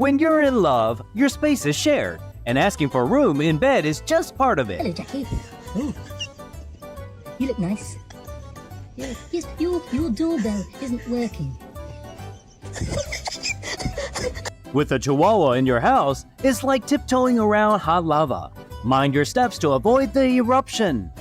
When you're in love, your space is shared, and asking for room in bed is just part of Hello, it. Jackie. Oh, you look nice. Yeah, yes, your doorbell isn't working. With a Chihuahua in your house, it's like tiptoeing around hot lava. Mind your steps to avoid the eruption.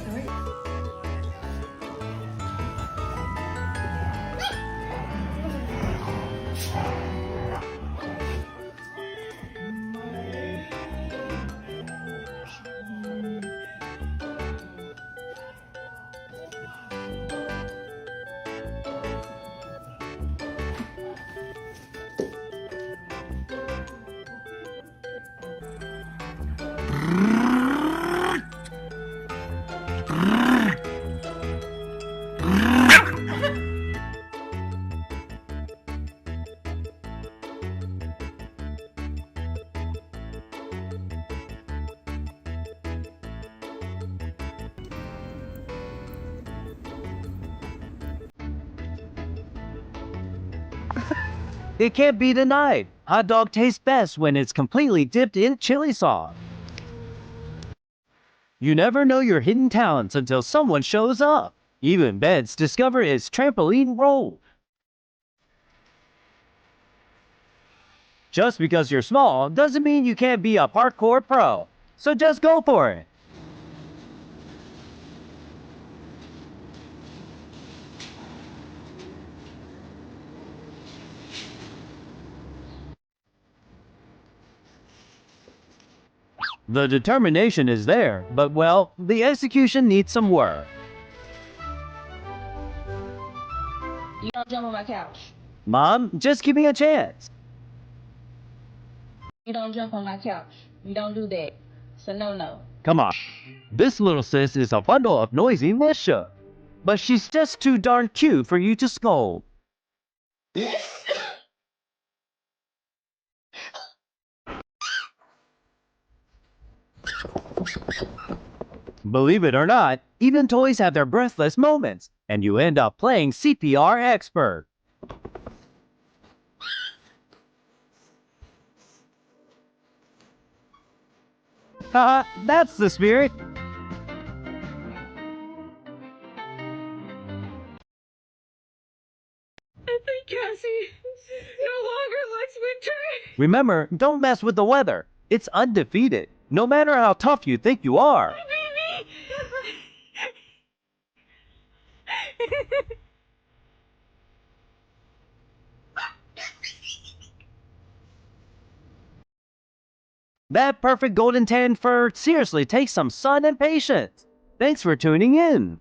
It can't be denied. Hot dog tastes best when it's completely dipped in chili sauce. You never know your hidden talents until someone shows up. Even Ben's discover his trampoline roll. Just because you're small doesn't mean you can't be a parkour pro. So just go for it. The determination is there, but well, the execution needs some work. You don't jump on my couch. Mom, just give me a chance. You don't jump on my couch. You don't do that. So no. Come on. This little sis is a bundle of noisy mischief. But she's just too darn cute for you to scold. Believe it or not, even toys have their breathless moments, and you end up playing CPR expert. Haha, that's the spirit. I think Cassie no longer likes winter. Remember, don't mess with the weather. It's undefeated, no matter how tough you think you are. Baby! That perfect golden tan fur seriously takes some sun and patience. Thanks for tuning in.